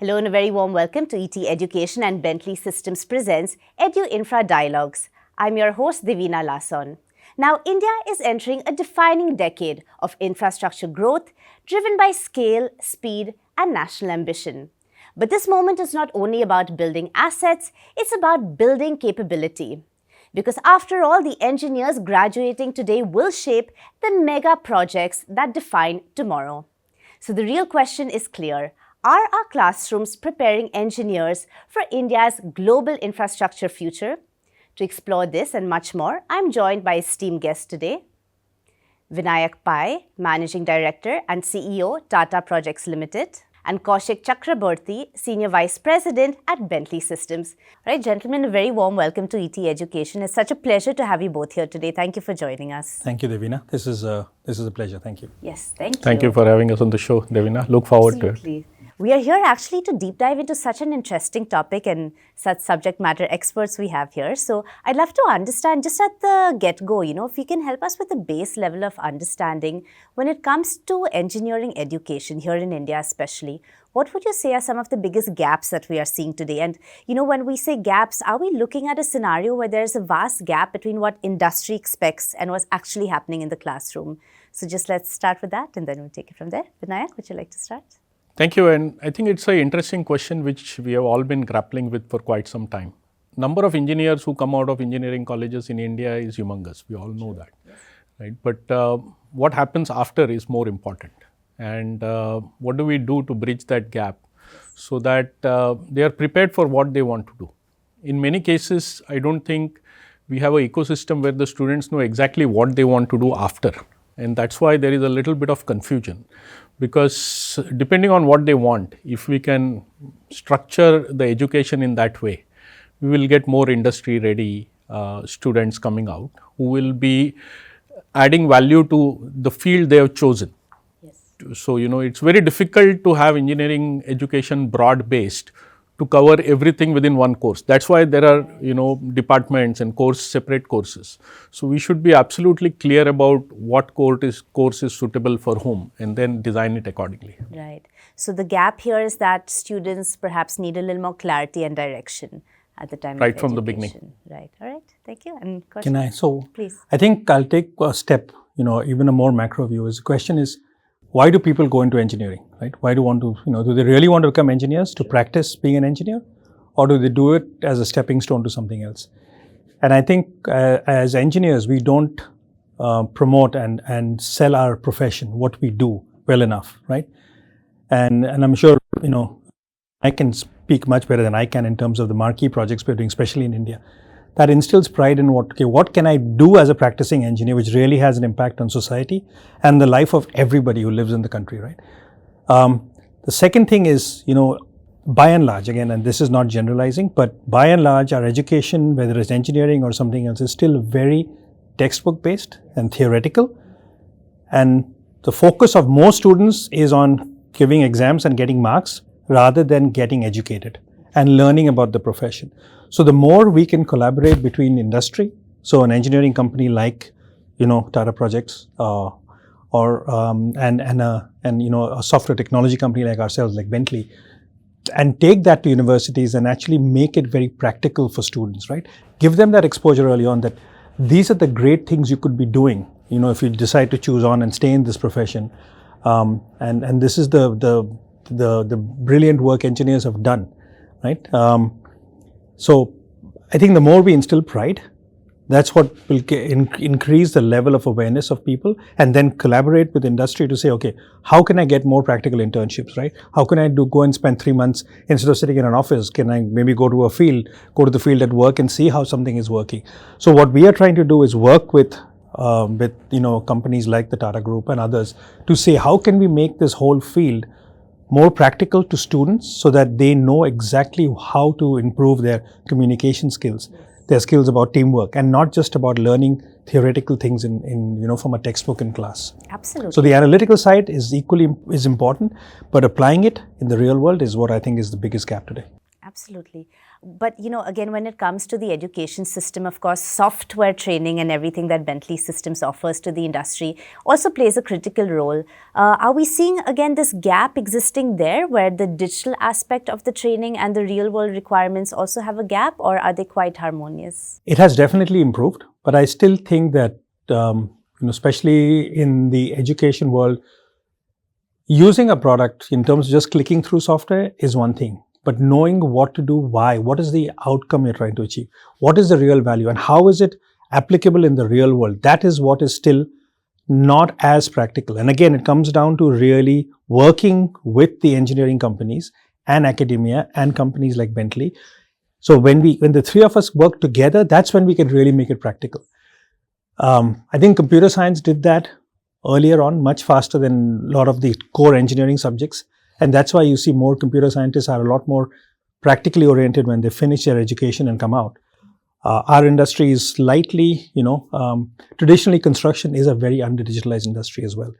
Hello and a very warm welcome to ET Education and Bentley Systems presents Edu-Infra Dialogues. I'm your host Devina Lason. Now, India is entering a defining decade of infrastructure growth driven by scale, speed and national ambition. But this moment is not only about building assets, it's about building capability. Because after all, the engineers graduating today will shape the mega projects that define tomorrow. So the real question is clear. Are our classrooms preparing engineers for India's global infrastructure future? To explore this and much more, I'm joined by esteemed guests today. 𝗕𝗵𝗽𝗍𝗍, Managing Director and CEO, Tata Projects Limited, and 𝗕𝗫𝗍𝗍𝗍𝗆, Senior Vice President at Bentley Systems. All right, gentlemen, a very warm welcome to ET Education. It's such a pleasure to have you both here today. Thank you for joining us. Thank you, Devina. This is a pleasure. Thank you. Yes, thank you. Thank you for having us on the show, Devina. Look forward to it. We are here actually to deep dive into such an interesting topic and such subject matter experts we have here. So I'd love to understand just at the get-go, if you can help us with the base level of understanding when it comes to engineering education here in India especially. What would you say are some of the biggest gaps that we are seeing today? And when we say gaps, are we looking at a scenario where there's a vast gap between what industry expects and what's actually happening in the classroom? So just let's start with that and then we'll take it from there. Vinayak, would you like to start? Thank you, and I think it's an interesting question which we have all been grappling with for quite some time. Number of engineers who come out of engineering colleges in India is humongous. We all know that, right? But what happens after is more important. And what do we do to bridge that gap so that they are prepared for what they want to do? In many cases, I don't think we have an ecosystem where the students know exactly what they want to do after. And that's why there is a little bit of confusion, because depending on what they want, if we can structure the education in that way, we will get more industry ready students coming out who will be adding value to the field they have chosen. Yes. So, it's very difficult to have engineering education broad based to cover everything within one course. That's why there are, departments and separate courses. So we should be absolutely clear about what course is suitable for whom and then design it accordingly. Right. So the gap here is that students perhaps need a little more clarity and direction at the time of right from education. the beginning. Right. All right. Thank you. And can I? So please. I think I'll take a step, even a more macro view. The question is, why do people go into engineering, right? Why do they really want to become engineers to practice being an engineer, or do they do it as a stepping stone to something else? And I think as engineers, we don't promote and sell our profession, what we do, well enough, right? And I'm sure, I can speak much better than I can in terms of the marquee projects we're doing, especially in India. That instills pride in what can I do as a practicing engineer, which really has an impact on society and the life of everybody who lives in the country, right? The second thing is, by and large, again, and this is not generalizing, but by and large, our education, whether it's engineering or something else, is still very textbook based and theoretical. And the focus of most students is on giving exams and getting marks rather than getting educated and learning about the profession. So the more we can collaborate between industry, so an engineering company like, Tata Projects, or a software technology company like ourselves, like Bentley, and take that to universities and actually make it very practical for students, right? Give them that exposure early on that these are the great things you could be doing, if you decide to choose on and stay in this profession. And this is the brilliant work engineers have done, right? So I think the more we instill pride, that's what will increase the level of awareness of people, and then collaborate with industry to say, okay, how can I get more practical internships, right? How can I go and spend 3 months instead of sitting in an office? Can I maybe go to the field at work and see how something is working? So what we are trying to do is work with companies like the Tata Group and others to say, how can we make this whole field more practical to students so that they know exactly how to improve their communication skills, their skills about teamwork, and not just about learning theoretical things from a textbook in class. Absolutely. So the analytical side is important, but applying it in the real world is what I think is the biggest gap today. Absolutely. But, again, when it comes to the education system, of course, software training and everything that Bentley Systems offers to the industry also plays a critical role. Are we seeing, again, this gap existing there where the digital aspect of the training and the real-world requirements also have a gap, or are they quite harmonious? It has definitely improved, but I still think that, especially in the education world, using a product in terms of just clicking through software is one thing. But knowing what to do, why, what is the outcome you're trying to achieve, what is the real value, and how is it applicable in the real world, that is what is still not as practical. And again, it comes down to really working with the engineering companies and academia and companies like Bentley. So when the three of us work together, that's when we can really make it practical. I think computer science did that earlier on much faster than a lot of the core engineering subjects. And that's why you see more computer scientists are a lot more practically oriented when they finish their education and come out. Our industry is slightly, traditionally construction is a very under-digitalized industry as well.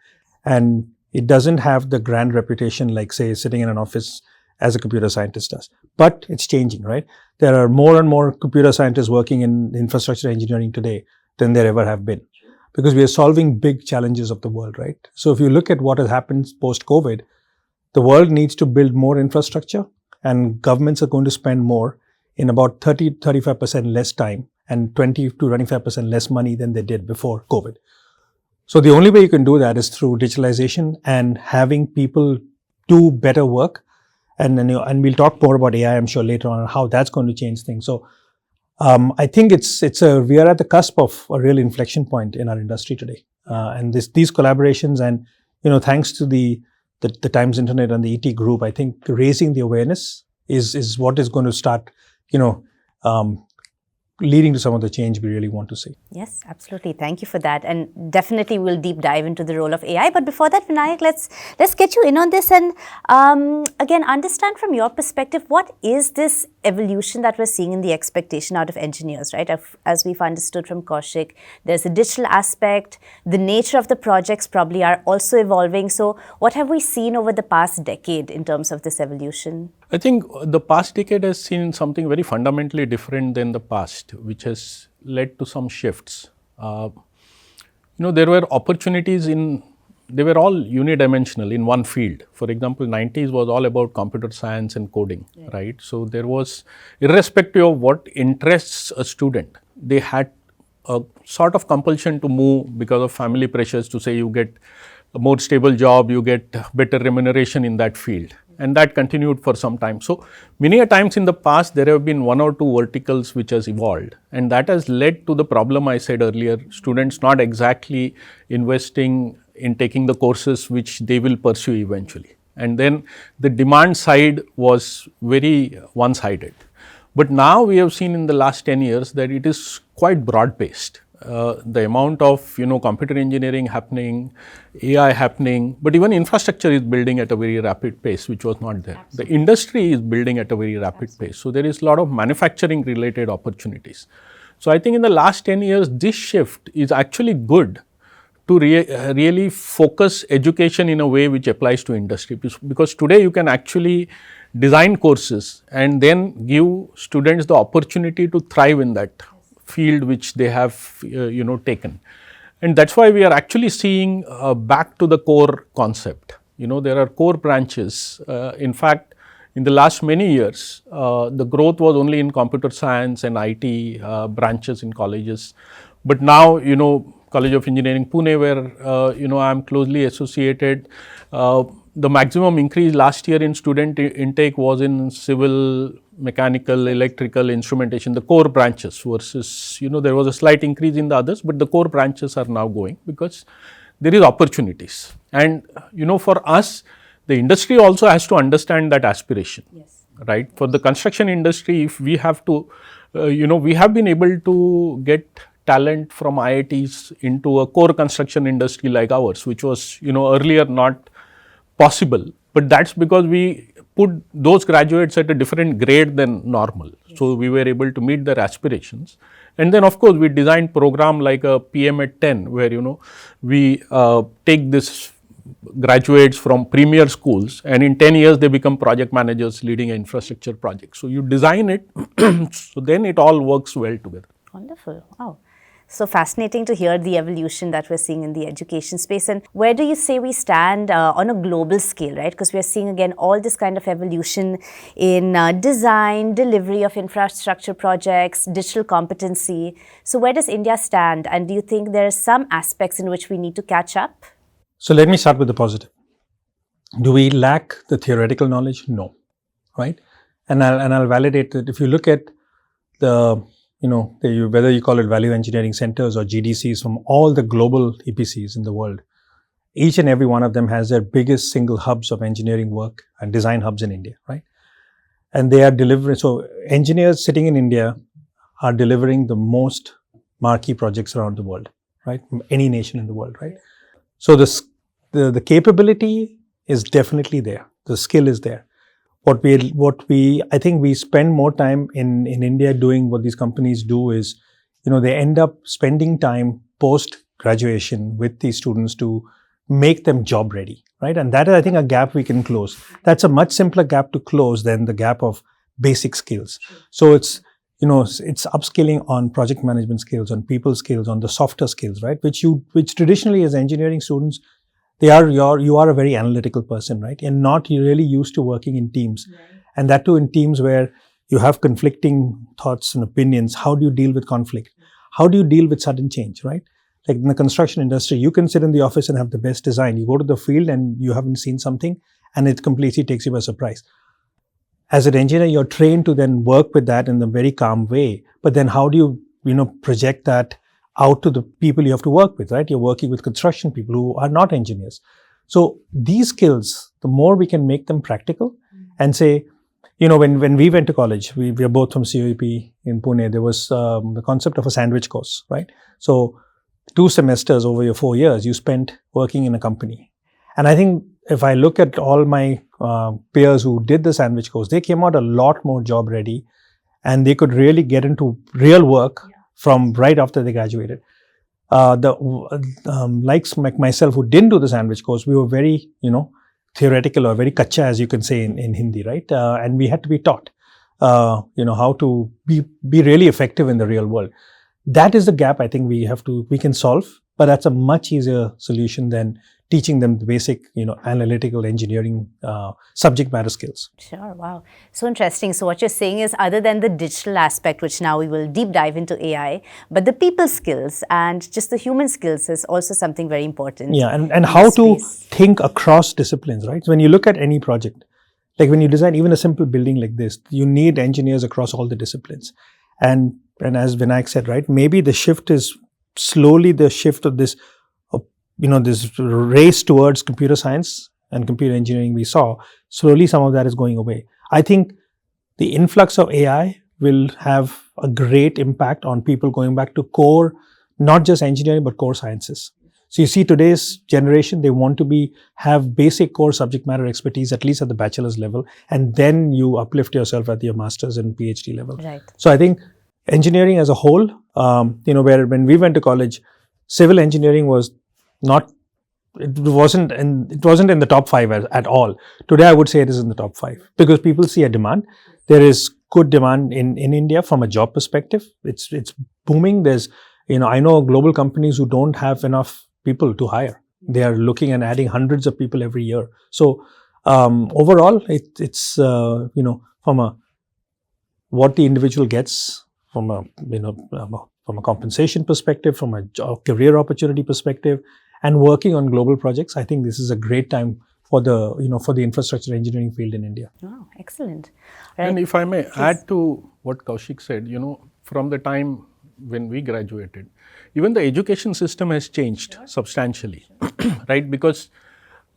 And it doesn't have the grand reputation like, say, sitting in an office as a computer scientist does. But it's changing, right? There are more and more computer scientists working in infrastructure engineering today than there ever have been. Because we are solving big challenges of the world, right? So if you look at what has happened post-COVID, the world needs to build more infrastructure, and governments are going to spend more in about 30-35% less time and 20-25% less money than they did before COVID. So the only way you can do that is through digitalization and having people do better work. And we'll talk more about AI, I'm sure, later on, and how that's going to change things. So I think we are at the cusp of a real inflection point in our industry today. And these collaborations and, thanks to the Times Internet and the ET group, I think raising the awareness is what is going to start, leading to some of the change we really want to see. Yes, absolutely. Thank you for that. And definitely we'll deep dive into the role of AI. But before that, Vinayak, let's get you in on this and again, understand from your perspective, what is this evolution that we're seeing in the expectation out of engineers, right? As we've understood from Kaushik, there's a digital aspect, the nature of the projects probably are also evolving. So what have we seen over the past decade in terms of this evolution? I think the past decade has seen something very fundamentally different than the past, which has led to some shifts. There were opportunities they were all unidimensional in one field. For example, 90s was all about computer science and coding, right? So there was, irrespective of what interests a student, they had a sort of compulsion to move because of family pressures to say you get a more stable job, you get better remuneration in that field. And that continued for some time. So many a times in the past, there have been one or two verticals which has evolved. And that has led to the problem I said earlier, students not exactly investing in taking the courses which they will pursue eventually. And then the demand side was very one-sided. But now we have seen in the last 10 years that it is quite broad-based. The amount of computer engineering happening, AI happening, but even infrastructure is building at a very rapid pace, which was not there. Absolutely. The industry is building at a very rapid pace. So there is a lot of manufacturing related opportunities. So I think in the last 10 years, this shift is actually good to really focus education in a way which applies to industry. Because today you can actually design courses and then give students the opportunity to thrive in that field which they have taken. And that's why we are actually seeing back to the core concept. There are core branches. In fact, in the last many years, the growth was only in computer science and IT branches in colleges. But now, College of Engineering Pune, where I am closely associated, the maximum increase last year in student intake was in civil, mechanical, electrical, instrumentation, the core branches versus, there was a slight increase in the others, but the core branches are now going because there is opportunities. And, for us, the industry also has to understand that aspiration, right? For the construction industry, if we have to, we have been able to get talent from IITs into a core construction industry like ours, which was, earlier not possible. But that's because we put those graduates at a different grade than normal. So we were able to meet their aspirations. And then of course we designed program like a PM at 10, where we take this graduates from premier schools, and in 10 years they become project managers leading an infrastructure project. So you design it, so then it all works well together. Wonderful. Wow. So fascinating to hear the evolution that we're seeing in the education space. And where do you say we stand on a global scale, right? Because we're seeing again all this kind of evolution in design, delivery of infrastructure projects, digital competency. So where does India stand? And do you think there are some aspects in which we need to catch up? So let me start with the positive. Do we lack the theoretical knowledge? No, right? And I'll validate that. If you look at the whether you call it value engineering centers or GDCs from all the global EPCs in the world, each and every one of them has their biggest single hubs of engineering work and design hubs in India, right? And they are delivering, so engineers sitting in India are delivering the most marquee projects around the world, right? Any nation in the world, right? So the capability is definitely there. The skill is there. I think we spend more time in India doing what these companies do is, they end up spending time post-graduation with these students to make them job ready, right? And that is, I think, a gap we can close. That's a much simpler gap to close than the gap of basic skills. So it's upskilling on project management skills, on people skills, on the softer skills, right? Which traditionally as engineering students, you are a very analytical person, right? You're not really used to working in teams. Right. And that too in teams where you have conflicting thoughts and opinions. How do you deal with conflict? How do you deal with sudden change, right? Like in the construction industry, you can sit in the office and have the best design. You go to the field and you haven't seen something and it completely takes you by surprise. As an engineer, you're trained to then work with that in a very calm way. But then how do you, project that out to the people you have to work with, right? You're working with construction people who are not engineers. So these skills, the more we can make them practical and say, when we went to college, we are both from COEP in Pune, there was the concept of a sandwich course, right? So 2 semesters over your 4 years, you spent working in a company. And I think if I look at all my peers who did the sandwich course, they came out a lot more job ready and they could really get into real work from right after they graduated. Like myself who didn't do the sandwich course, we were very, theoretical or very kacha, as you can say in Hindi, right? And we had to be taught, how to be really effective in the real world. That is the gap I think we can solve, but that's a much easier solution than teaching them the basic, analytical engineering subject matter skills. Sure, wow. So interesting. So what you're saying is other than the digital aspect, which now we will deep dive into AI, but the people skills and just the human skills is also something very important. Yeah, and how to think across disciplines, right? So when you look at any project, like when you design even a simple building like this, you need engineers across all the disciplines. And as Vinayak said, right, maybe the shift is slowly the shift of this this race towards computer science and computer engineering we saw, slowly some of that is going away. I think the influx of AI will have a great impact on people going back to core, not just engineering, but core sciences. So you see today's generation, they want to have basic core subject matter expertise, at least at the bachelor's level, and then you uplift yourself at your master's and PhD level. Right. So I think engineering as a whole, where when we went to college, civil engineering was it wasn't in the top 5 at all. Today, I would say it is in the top 5 because people see a demand. There is good demand in India from a job perspective. It's booming. There's, I know global companies who don't have enough people to hire. They are looking and adding hundreds of people every year. So overall, it's from what the individual gets from a compensation perspective, from a career opportunity perspective, and working on global projects, I think this is a great time for the infrastructure engineering field in India. Oh, excellent. Right. And if I may add to what Kaushik said, from the time when we graduated, even the education system has changed substantially, right? Because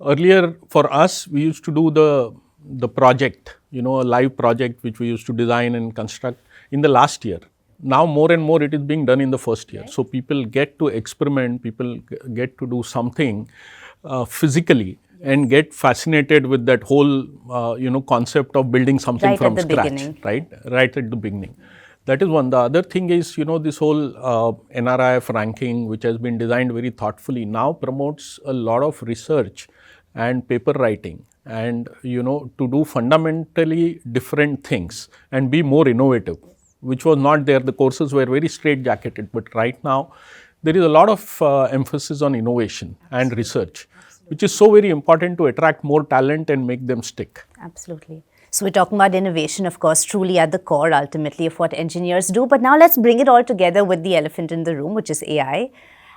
earlier for us, we used to do the project, a live project which we used to design and construct in the last year. Now more and more it is being done in the first year. So people get to experiment, people get to do something physically and get fascinated with that whole, concept of building something from scratch, right at the beginning. That is one. The other thing is, this whole NRIF ranking, which has been designed very thoughtfully, now promotes a lot of research and paper writing and to do fundamentally different things and be more innovative, which was not there. The courses were very straight-jacketed, but right now there is a lot of emphasis on innovation and research, which is so very important to attract more talent and make them stick. Absolutely. So we're talking about innovation, of course, truly at the core ultimately of what engineers do. But now let's bring it all together with the elephant in the room, which is AI.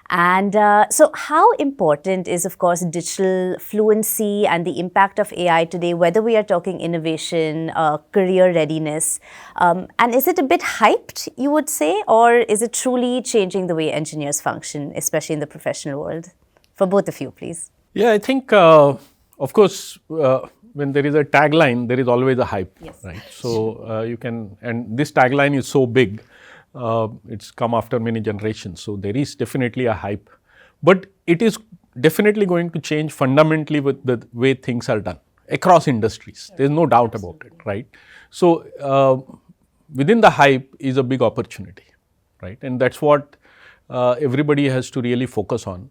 And so how important is, of course, digital fluency and the impact of AI today, whether we are talking innovation, career readiness? And is it a bit hyped, you would say, or is it truly changing the way engineers function, especially in the professional world? For both of you, please. Yeah, I think, of course, when there is a tagline, there is always a hype, yes. right? So you can, and this tagline is so big, it's come after many generations. So there is definitely a hype, but it is definitely going to change fundamentally with the way things are done across industries. There's no doubt about it, right? So within the hype is a big opportunity, right? And that's what everybody has to really focus on,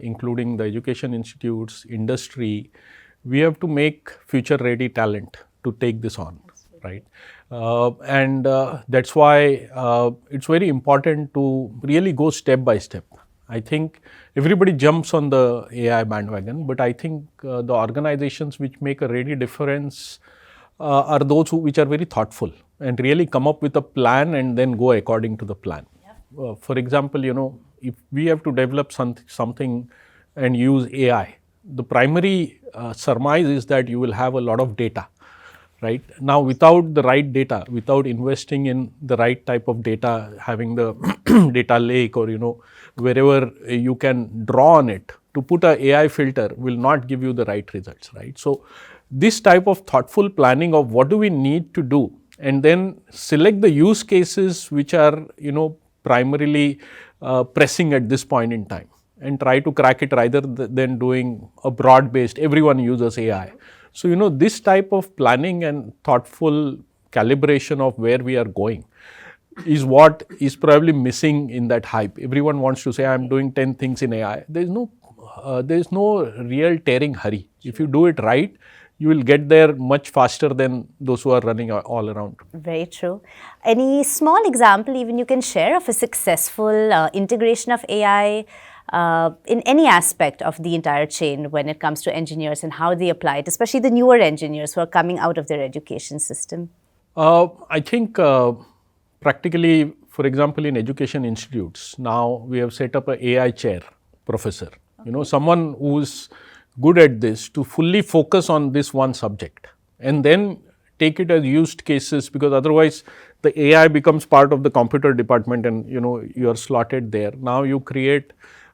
including the education institutes, industry. We have to make future-ready talent to take this on, right? And that's why it's very important to really go step by step. I think everybody jumps on the AI bandwagon, but I think the organizations which make a really difference are those which are very thoughtful and really come up with a plan and then go according to the plan. For example, if we have to develop something and use AI, the primary surmise is that you will have a lot of data, right? Now, without the right data, without investing in the right type of data, having the data lake or, wherever you can draw on it, to put a AI filter will not give you the right results, right? So, this type of thoughtful planning of what do we need to do and then select the use cases which are, primarily pressing at this point in time and try to crack it rather than doing a broad-based, everyone uses AI. So, this type of planning and thoughtful calibration of where we are going is what is probably missing in that hype. Everyone wants to say, I'm doing 10 things in AI. There's no real tearing hurry. If you do it right, you will get there much faster than those who are running all around. Very true. Any small example even you can share of a successful integration of AI in any aspect of the entire chain when it comes to engineers and how they apply it, especially the newer engineers who are coming out of their education system? I think practically, for example, in education institutes, now we have set up an AI chair professor, someone who is good at this to fully focus on this one subject and then take it as used cases, because otherwise the AI becomes part of the computer department and you are slotted there. Now you create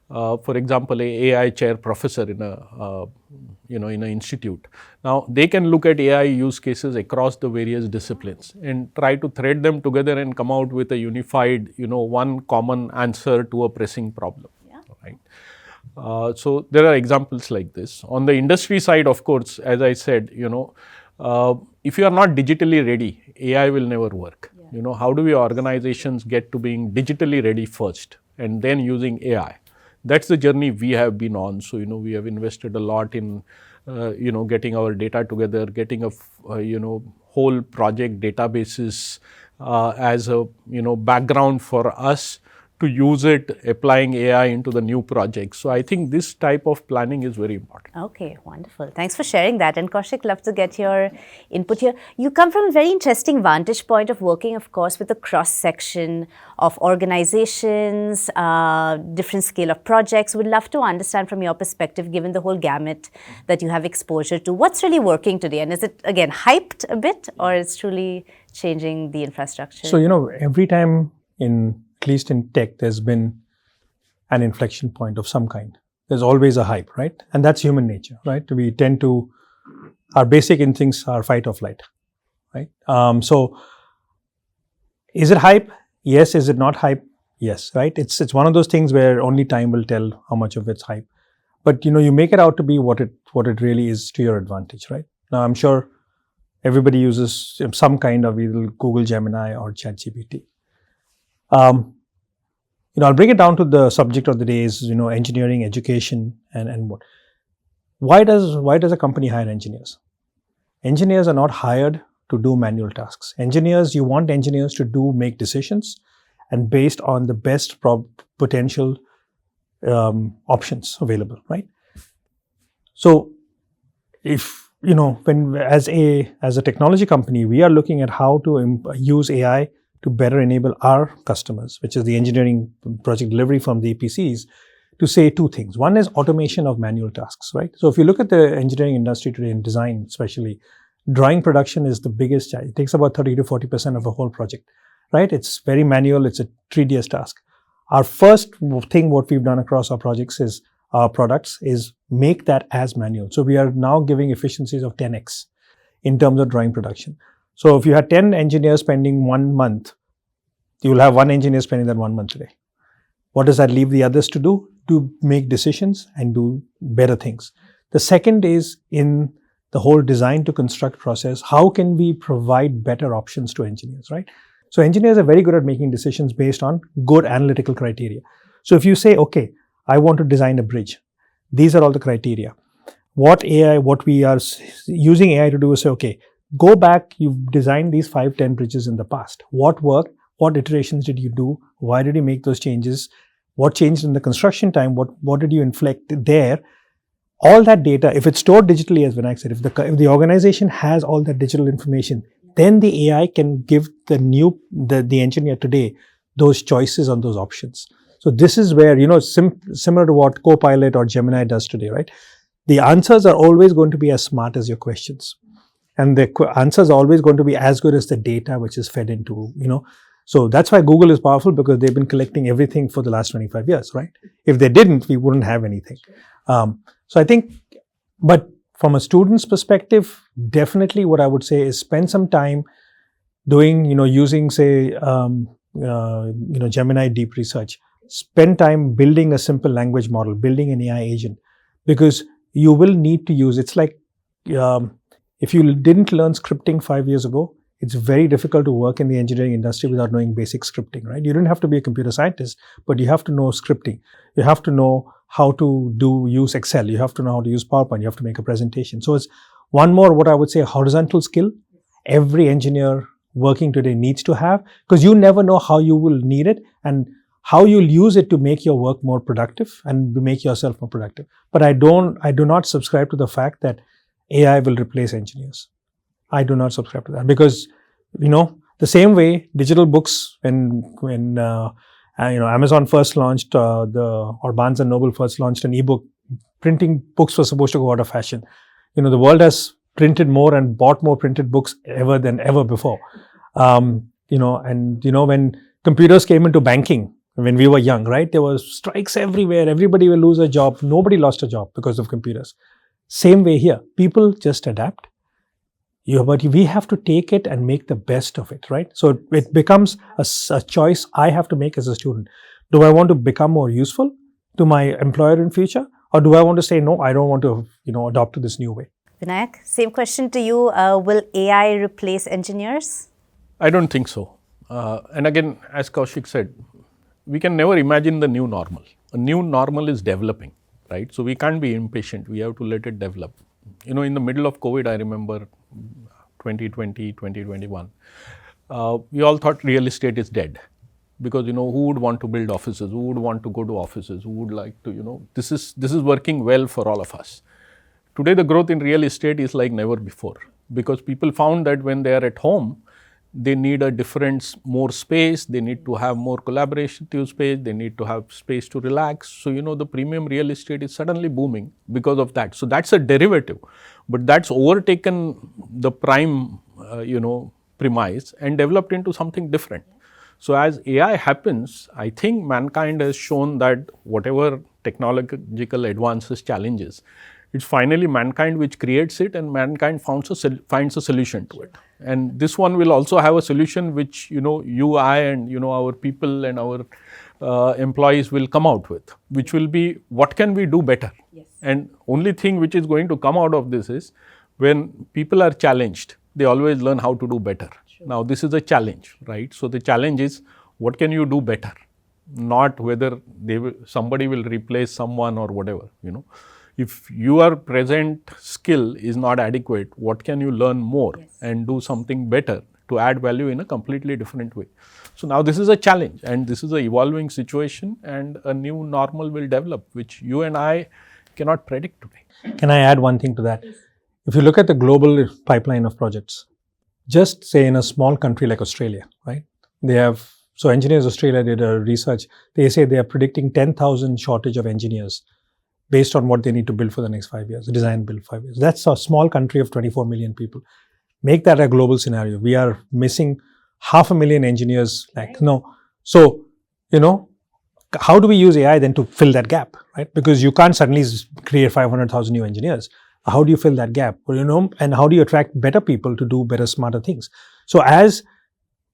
for example, a AI chair professor in an institute. Now they can look at AI use cases across the various disciplines and try to thread them together and come out with a unified, one common answer to a pressing problem. Yeah. Right. So there are examples like this. On the industry side, of course, as I said, if you are not digitally ready, AI will never work. Yeah. How do we organizations get to being digitally ready first and then using AI? That's the journey we have been on. So, we have invested a lot in, getting our data together, getting a, whole project databases as a, background for us to use it, applying AI into the new projects. So, I think this type of planning is very important. Okay, wonderful. Thanks for sharing that. And Kaushik, love to get your input here. You come from a very interesting vantage point of working, of course, with a cross-section of organizations, different scale of projects. Would love to understand from your perspective, given the whole gamut that you have exposure to, what's really working today? And is it, again, hyped a bit, or it's truly changing the infrastructure? So, every time at least in tech, there's been an inflection point of some kind. There's always a hype, right? And that's human nature, right? We tend to, our basic instincts are fight or flight, right? So, is it hype? Yes. Is it not hype? Yes, right? It's one of those things where only time will tell how much of it's hype. But, you make it out to be what it really is to your advantage, right? Now, I'm sure everybody uses some kind of either Google Gemini or ChatGPT. I'll bring it down to the subject of the day is, engineering, education, and what. why does a company hire engineers? Engineers are not hired to do manual tasks. You want engineers to make decisions and based on the best potential options available, right? So if, when as a technology company, we are looking at how to use AI to better enable our customers, which is the engineering project delivery from the EPCs, to say two things. One is automation of manual tasks, right? So if you look at the engineering industry today, in design especially, drawing production is the biggest challenge. It takes about 30 to 40% of a whole project, right? It's very manual, it's a tedious task. Our first thing, what we've done across our products is make that as manual. So we are now giving efficiencies of 10x in terms of drawing production. So if you had 10 engineers spending 1 month, you will have 1 engineer spending that 1 month today. What does that leave the others to do? To make decisions and do better things. The second is in the whole design to construct process, how can we provide better options to engineers, right? So engineers are very good at making decisions based on good analytical criteria. So if you say, okay, I want to design a bridge, these are all the criteria. What we are using AI to do is say, okay, go back, you've designed these 5-10 bridges in the past. What worked? What iterations did you do? Why did you make those changes? What changed in the construction time? What did you inflect there? All that data, if it's stored digitally, as Vinayak said, if the organization has all that digital information, then the AI can give the engineer today those choices on those options. So this is where, similar to what Copilot or Gemini does today, right? The answers are always going to be as smart as your questions. And the answers are always going to be as good as the data which is fed into, So that's why Google is powerful, because they've been collecting everything for the last 25 years, right? If they didn't, we wouldn't have anything. So I think, but from a student's perspective, definitely what I would say is spend some time doing, using, say, Gemini deep research. Spend time building a simple language model, building an AI agent, because you will need to use, it's like, if you didn't learn scripting 5 years ago, it's very difficult to work in the engineering industry without knowing basic scripting, right? You don't have to be a computer scientist, but you have to know scripting. You have to know how to use Excel. You have to know how to use PowerPoint. You have to make a presentation. So it's one more, what I would say, horizontal skill every engineer working today needs to have, because you never know how you will need it and how you'll use it to make your work more productive and to make yourself more productive. But I do not subscribe to the fact that AI will replace engineers. I do not subscribe to that, because, the same way digital books, when Amazon first launched, or Barnes & Noble first launched an ebook, printing books was supposed to go out of fashion. The world has printed more and bought more printed books than ever before. When computers came into banking, when we were young, right, there were strikes everywhere. Everybody will lose a job. Nobody lost a job because of computers. Same way here. People just adapt. But we have to take it and make the best of it, right? So it becomes a choice I have to make as a student. Do I want to become more useful to my employer in future? Or do I want to say, no, I don't want to, adopt to this new way? Vinayak, same question to you. Will AI replace engineers? I don't think so. And again, as Kaushik said, we can never imagine the new normal. A new normal is developing, right? So we can't be impatient. We have to let it develop. In the middle of COVID, I remember 2020, 2021, we all thought real estate is dead, because, who would want to build offices? Who would want to go to offices? Who would like to, this is working well for all of us. Today, the growth in real estate is like never before, because people found that when they are at home, they need a different, more space, they need to have more collaborative space, they need to have space to relax. So, the premium real estate is suddenly booming because of that. So, that's a derivative, but that's overtaken the prime, premise and developed into something different. So, as AI happens, I think mankind has shown that whatever technological advances, challenges, it's finally mankind which creates it, and mankind finds a solution to it. And this one will also have a solution which, you, I and, our people and our employees will come out with, which will be, what can we do better? Yes. And only thing which is going to come out of this is, when people are challenged, they always learn how to do better. Sure. Now, this is a challenge, right? So, the challenge is, what can you do better? Not whether somebody will replace someone or whatever, If your present skill is not adequate, what can you learn more and do something better to add value in a completely different way? So now this is a challenge, and this is an evolving situation, and a new normal will develop, which you and I cannot predict today. Can I add one thing to that? If you look at the global pipeline of projects, just say in a small country like Australia, right? They have, so Engineers Australia did a research. They say they are predicting 10,000 shortage of engineers based on what they need to build for the next 5 years, design build 5 years. That's a small country of 24 million people. Make that a global scenario. We are missing 500,000 engineers. So, how do we use AI then to fill that gap, right? Because you can't suddenly create 500,000 new engineers. How do you fill that gap? And how do you attract better people to do better, smarter things? So as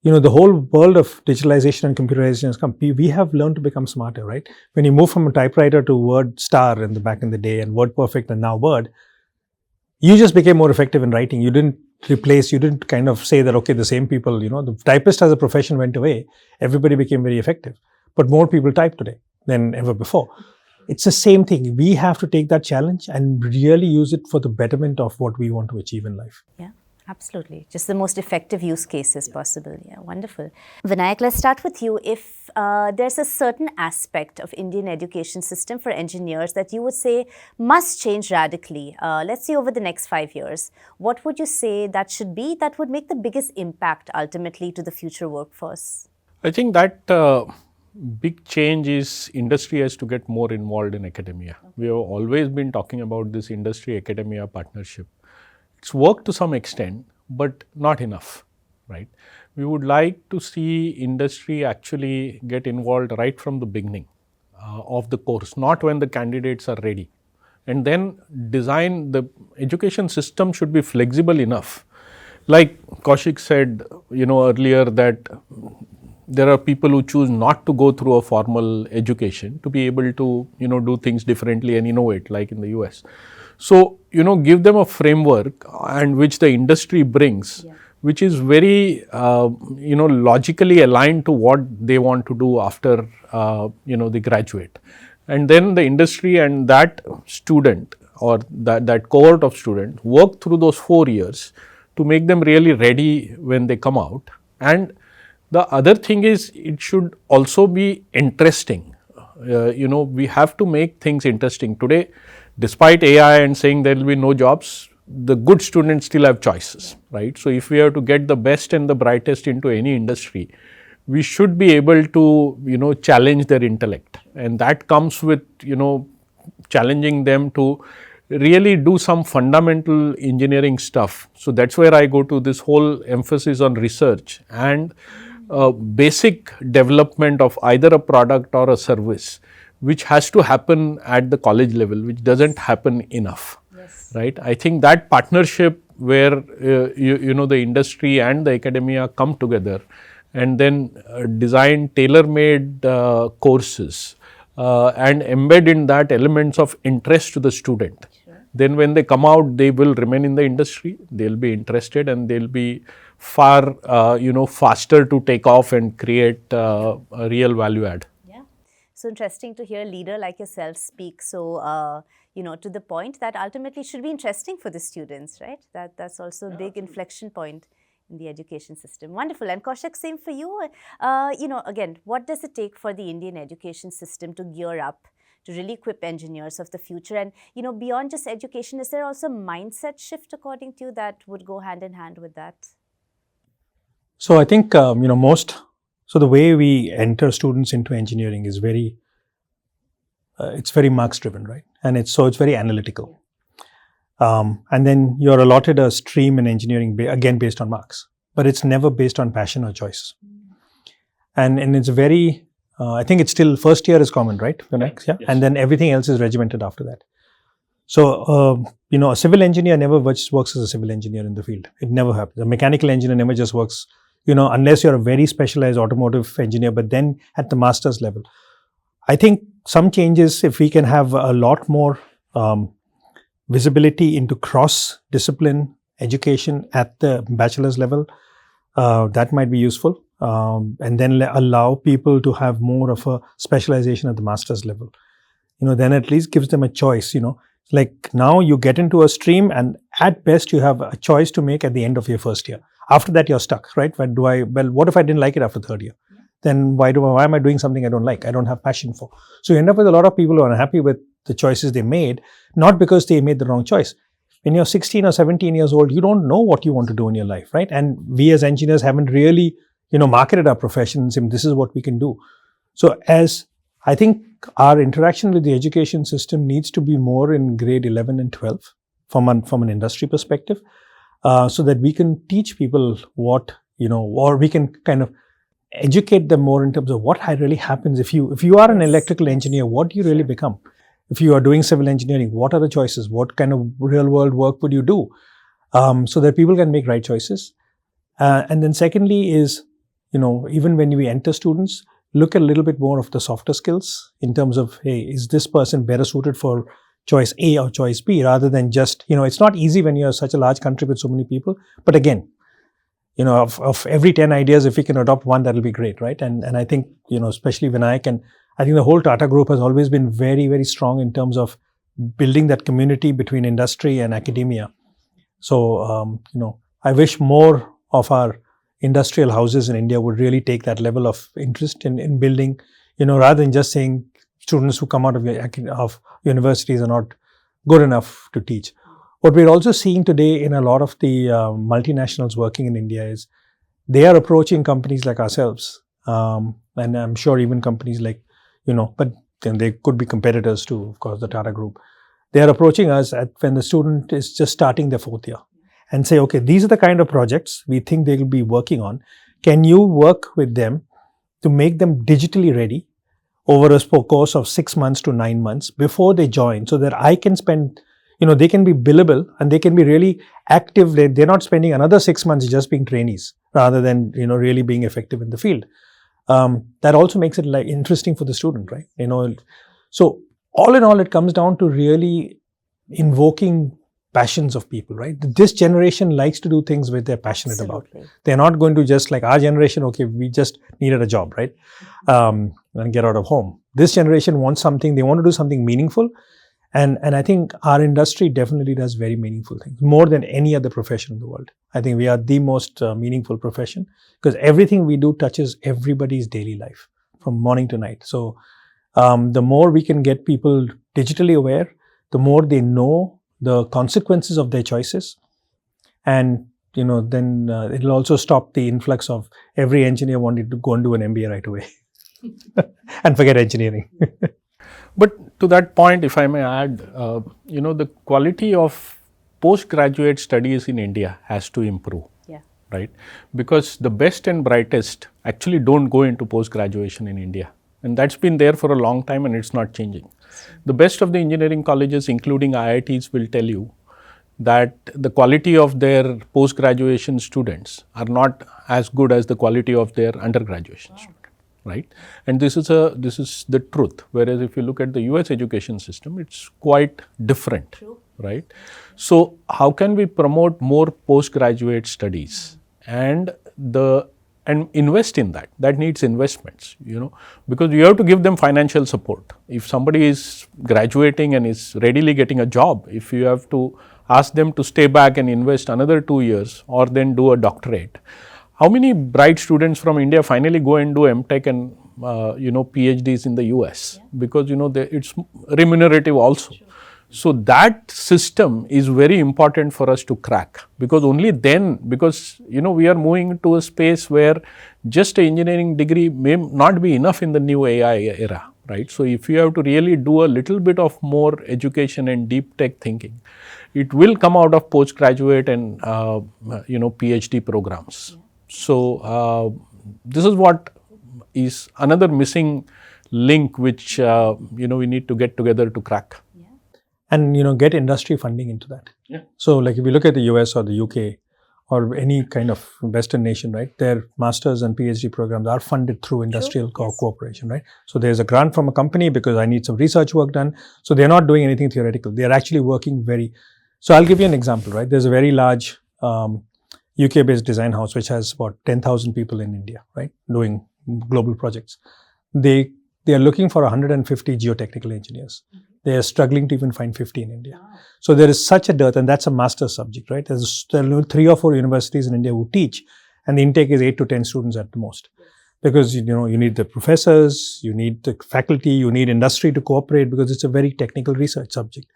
the whole world of digitalization and computerization has come, we have learned to become smarter, right? When you move from a typewriter to Word Star back in the day, and WordPerfect and now Word, you just became more effective in writing. You didn't kind of say that, okay, the same people, the typist as a profession went away. Everybody became very effective. But more people type today than ever before. It's the same thing. We have to take that challenge and really use it for the betterment of what we want to achieve in life. Yeah, absolutely. Just the most effective use cases possible. Yeah, wonderful. Vinayak, let's start with you. If there's a certain aspect of Indian education system for engineers that you would say must change radically, let's say over the next 5 years, what would you say that should be that would make the biggest impact ultimately to the future workforce? I think that big change is industry has to get more involved in academia. We have always been talking about this industry-academia partnership. It's worked to some extent, but not enough, right? We would like to see industry actually get involved right from the beginning of the course, not when the candidates are ready. And then design, the education system should be flexible enough. Like Kaushik said, earlier, that there are people who choose not to go through a formal education to be able to, do things differently and innovate, like in the US. So, give them a framework and which the industry brings, which is very, logically aligned to what they want to do after, they graduate. And then the industry and that student or that cohort of students work through those 4 years to make them really ready when they come out. And the other thing is, it should also be interesting. We have to make things interesting. Today, despite AI and saying there will be no jobs, the good students still have choices, right? So if we have to get the best and the brightest into any industry, we should be able to, challenge their intellect. And that comes with, challenging them to really do some fundamental engineering stuff. So that's where I go to this whole emphasis on research and basic development of either a product or a service, which has to happen at the college level, which doesn't happen enough, right? I think that partnership where, the industry and the academia come together and then design tailor-made courses and embed in that elements of interest to the student. Then when they come out, they will remain in the industry, they'll be interested, and they'll be far, faster to take off and create a real value add. Yeah. So interesting to hear a leader like yourself speak so, to the point that ultimately should be interesting for the students, right? That's also a big inflection point in the education system. Wonderful. And Kaushik, same for you. Again, what does it take for the Indian education system to gear up to really equip engineers of the future? And, beyond just education, is there also a mindset shift, according to you, that would go hand in hand with that? So I think, so the way we enter students into engineering is it's very marks driven, right? And it's very analytical. And then you're allotted a stream in engineering, again, based on marks, but it's never based on passion or choice. And it's very, I think it's still first year is common, right? The next, yeah. Yes. And then everything else is regimented after that. So, a civil engineer never works as a civil engineer in the field. It never happens. A mechanical engineer never just works, unless you're a very specialized automotive engineer, but then at the master's level. I think some changes, if we can have a lot more visibility into cross-discipline education at the bachelor's level, that might be useful. And then allow people to have more of a specialization at the master's level. Then at least gives them a choice, Like now you get into a stream and at best you have a choice to make at the end of your first year. After that you're stuck, right? What if I didn't like it after third year? Then why am I doing something I don't like, I don't have passion for? So you end up with a lot of people who are unhappy with the choices they made, not because they made the wrong choice. When you're 16 or 17 years old, you don't know what you want to do in your life, right? And we as engineers haven't really, marketed our professions and this is what we can do. So I think our interaction with the education system needs to be more in grade 11 and 12 from an industry perspective, so that we can teach people what, or we can kind of educate them more in terms of what really happens if you are an electrical engineer, what do you really become? If you are doing civil engineering, what are the choices? What kind of real world work would you do? So that people can make right choices. And then secondly is, even when we enter students, look a little bit more of the softer skills in terms of, hey, is this person better suited for choice A or choice B, rather than just, it's not easy when you're such a large country with so many people. But again, of every 10 ideas, if we can adopt one, that'll be great, right? And I think, especially Vinayak, and I think the whole Tata Group has always been very, very strong in terms of building that community between industry and academia. So, I wish more of our industrial houses in India would really take that level of interest in building, rather than just saying students who come out of universities are not good enough to teach. What we're also seeing today in a lot of the multinationals working in India is they are approaching companies like ourselves, and I'm sure even companies like, but then they could be competitors to, of course, the Tata Group. They are approaching us when the student is just starting their fourth year and say, okay, these are the kind of projects we think they will be working on. Can you work with them to make them digitally ready over a course of 6 months to 9 months before they join, so that I can spend, they can be billable and they can be really active. They're not spending another 6 months just being trainees, rather than, really being effective in the field. That also makes it interesting for the student, right? So all in all, it comes down to really invoking passions of people, right? This generation likes to do things which they're passionate about. They're not going to just like our generation, okay, we just needed a job, right? And get out of home. This generation wants something, they want to do something meaningful. And I think our industry definitely does very meaningful things, more than any other profession in the world. I think we are the most meaningful profession, because everything we do touches everybody's daily life from morning to night. So the more we can get people digitally aware, the more they know the consequences of their choices. And, then it'll also stop the influx of every engineer wanting to go and do an MBA right away and forget engineering. But to that point, if I may add, the quality of postgraduate studies in India has to improve, right? Because the best and brightest actually don't go into post-graduation in India. And that's been there for a long time and it's not changing. The best of the engineering colleges, including IITs, will tell you that the quality of their post-graduation students are not as good as the quality of their undergraduation students. Right, and this is the truth. Whereas if you look at the US education system, it's quite different, right? So how can we promote more postgraduate studies and invest in that? That needs investments, because you have to give them financial support. If somebody is graduating and is readily getting a job, if you have to ask them to stay back and invest another 2 years or then do a doctorate. How many bright students from India finally go and do MTech and PhDs in the US? Because it's remunerative also. So that system is very important for us to crack, because only then, because we are moving to a space where just an engineering degree may not be enough in the new AI era, right? So if you have to really do a little bit of more education and deep tech thinking, it will come out of postgraduate and PhD programs. So this is what is another missing link which we need to get together to crack. And get industry funding into that. So like if you look at the US or the UK or any kind of Western nation, right, their masters and PhD programs are funded through industrial cooperation, right? So there's a grant from a company because I need some research work done. So they're not doing anything theoretical. They're actually working so I'll give you an example, right? There's a very large UK-based design house which has about 10,000 people in India, right, doing global projects. They are looking for 150 geotechnical engineers. They are struggling to even find 50 in India. So there is such a dearth, and that's a master's subject, right? There are 3 or 4 universities in India who teach, and the intake is 8 to 10 students at the most. Because, you need the professors, you need the faculty, you need industry to cooperate, because it's a very technical research subject.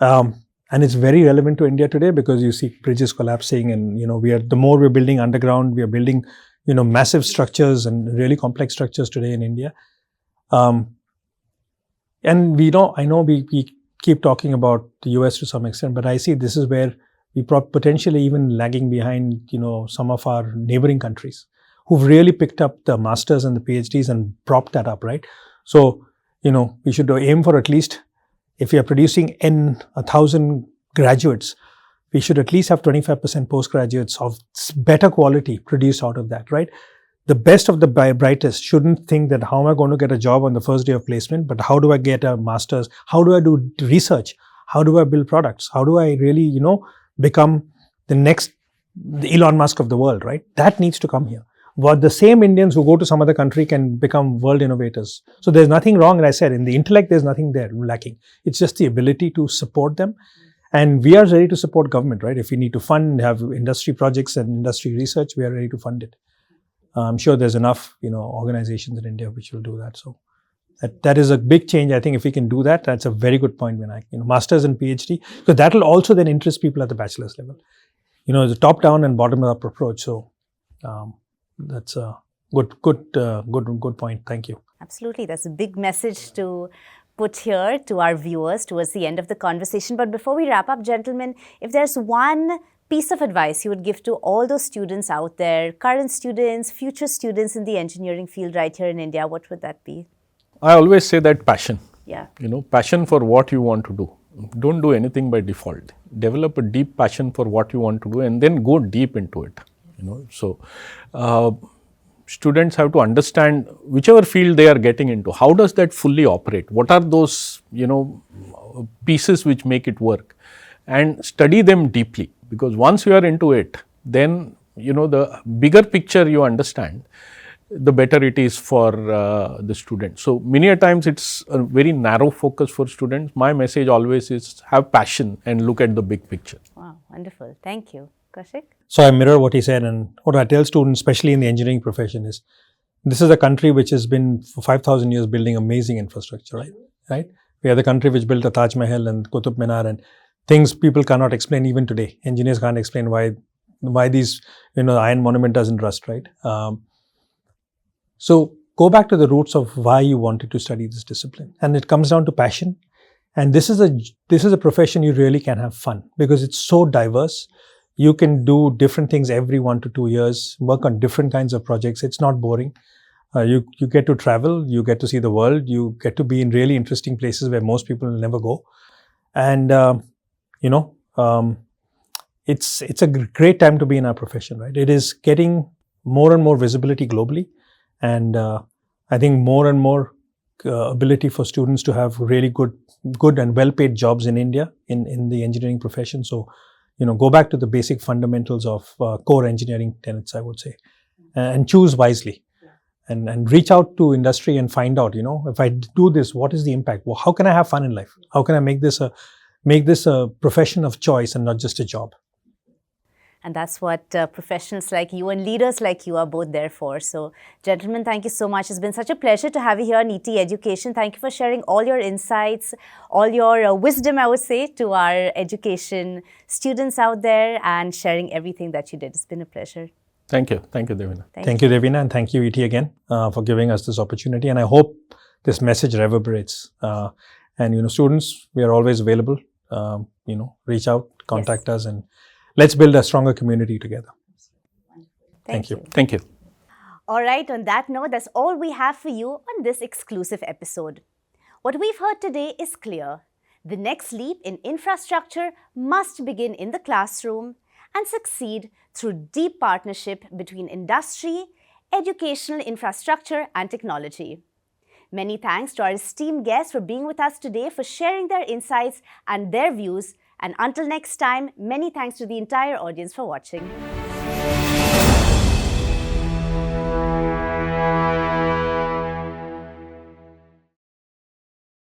And it's very relevant to India today, because you see bridges collapsing, and, the more we're building underground, we are building, massive structures and really complex structures today in India. And I know we keep talking about the US to some extent, but I see this is where we potentially even lagging behind, some of our neighboring countries who've really picked up the masters and the PhDs and propped that up, right? So, we should aim for at least, if we are producing 1,000 graduates, we should at least have 25% postgraduates of better quality produced out of that, right? The best of the brightest shouldn't think that how am I going to get a job on the first day of placement, but how do I get a master's? How do I do research? How do I build products? How do I really, become the next Elon Musk of the world, right? That needs to come here. But the same Indians who go to some other country can become world innovators. So there's nothing wrong, as I said, in the intellect, there's nothing there lacking. It's just the ability to support them. And we are ready to support government, right? If we need to have industry projects and industry research, we are ready to fund it. I'm sure there's enough, organizations in India which will do that. So that is a big change. I think if we can do that, that's a very good point, Vinayak. Masters and PhD, because that will also then interest people at the bachelor's level. The top-down and bottom-up approach. So that's a good point. Thank you. Absolutely. That's a big message to put here to our viewers towards the end of the conversation. But before we wrap up, gentlemen, if there's one piece of advice you would give to all those students out there, current students, future students in the engineering field right here in India, what would that be? I always say that passion. Yeah. Passion for what you want to do. Don't do anything by default. Develop a deep passion for what you want to do, and then go deep into it. So students have to understand whichever field they are getting into, how does that fully operate? What are those, pieces which make it work? And study them deeply, because once you are into it, then, the bigger picture you understand, the better it is for the student. So many a times it's a very narrow focus for students. My message always is have passion and look at the big picture. Wow, wonderful. Thank you. Kaushik? So I mirror what he said, and what I tell students, especially in the engineering profession, is this is a country which has been for 5,000 years building amazing infrastructure, right? We are the country which built the Taj Mahal and Qutub Minar and things people cannot explain even today. Engineers can't explain why these, iron monument doesn't rust, right? So go back to the roots of why you wanted to study this discipline, and it comes down to passion. And this is a profession you really can have fun, because it's so diverse. You can do different things every 1 to 2 years, work on different kinds of projects. It's not boring. You get to travel, you get to see the world, you get to be in really interesting places where most people will never go. And, it's a great time to be in our profession, right? It is getting more and more visibility globally. And I think more and more ability for students to have really good and well-paid jobs in India in the engineering profession. So, go back to the basic fundamentals of core engineering tenets, I would say, and choose wisely, and reach out to industry and find out, if I do this, what is the impact? Well, how can I have fun in life? How can I make this a profession of choice and not just a job? And that's what professionals like you and leaders like you are both there for. So, gentlemen, thank you so much. It's been such a pleasure to have you here on ET Education. Thank you for sharing all your insights, all your wisdom, I would say, to our education students out there, and sharing everything that you did. It's been a pleasure. Thank you. Thank you, Devina. Thank you, Devina, and thank you, ET, again, for giving us this opportunity. And I hope this message reverberates. And, students, we are always available. Reach out, contact us, and let's build a stronger community together. Thank you. Thank you. All right, on that note, that's all we have for you on this exclusive episode. What we've heard today is clear. The next leap in infrastructure must begin in the classroom and succeed through deep partnership between industry, educational infrastructure, and technology. Many thanks to our esteemed guests for being with us today, for sharing their insights and their views. And until next time, many thanks to the entire audience for watching.